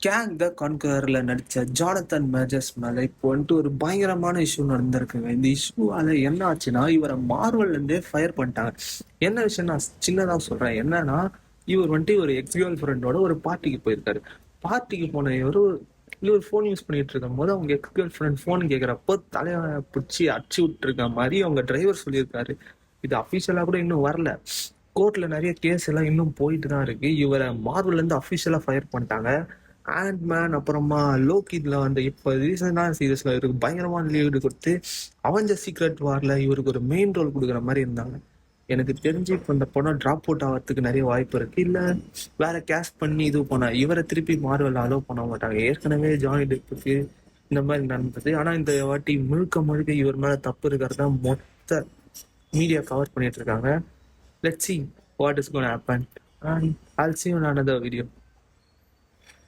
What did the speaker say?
Gang த கான்கரர்ல நடிச்ச Jonathan majors மேல இப்போ வந்துட்டு ஒரு பயங்கரமான இஷ்யூ நடந்திருக்குங்க. இந்த இஷ்யூவால என்ன ஆச்சுன்னா, இவரை மார்வல்ல இருந்தே ஃபயர் பண்ணிட்டாங்க. என்ன விஷயம் நான் சின்னதா சொல்றேன். என்னன்னா, இவர் வந்துட்டு ஒரு எக்ஸ் கேர்ள் ஃப்ரெண்டோட ஒரு பார்ட்டிக்கு போயிருக்காரு. பார்ட்டிக்கு போன இவர் ஃபோன் யூஸ் பண்ணிட்டு இருக்கும் போது அவங்க எக்ஸ் கேர்ள் ஃப்ரெண்ட் ஃபோன் கேட்குறப்போ தலையை பிடிச்சி அடிச்சு விட்டுருக்க மாதிரி அவங்க டிரைவர் சொல்லியிருக்காரு. இது அஃபிஷியலா கூட இன்னும் வரல. கோர்ட்ல நிறைய கேஸ் எல்லாம் இன்னும் போயிட்டு தான் இருக்கு. இவரை மார்வல்ல இருந்து அஃபிஷியலா ஃபயர் பண்ணிட்டாங்க. ஆண்ட்மேன் அப்புறமா லோக்கில வந்து இப்போ ரீசெண்டான சீரீஸ்ல இவருக்கு பயங்கரமான லீடு கொடுத்து அவெஞ்சர் சீக்ரெட் வார்ல இவருக்கு ஒரு மெயின் ரோல் கொடுக்குற மாதிரி இருந்தாங்க. எனக்கு தெரிஞ்சு இப்போ இந்த படம் டிராப் அவுட் ஆகிறதுக்கு நிறைய வாய்ப்பு இருக்கு. இல்ல வேற கேஸ்ட் பண்ணி இது பண்ண இவரை திருப்பி மார்வல் அலோவ் பண்ண மாட்டாங்க. ஏற்கனவே ஜானி டெப்புக்கு இந்த மாதிரி நடந்தது. ஆனா இந்த வாட்டி முழுக்க முழுக்க இவர் மேல தப்பு இருக்கிறதா மொத்த மீடியா கவர் பண்ணிட்டு இருக்காங்க. Let's see what is going to happen and I'll see you in another video.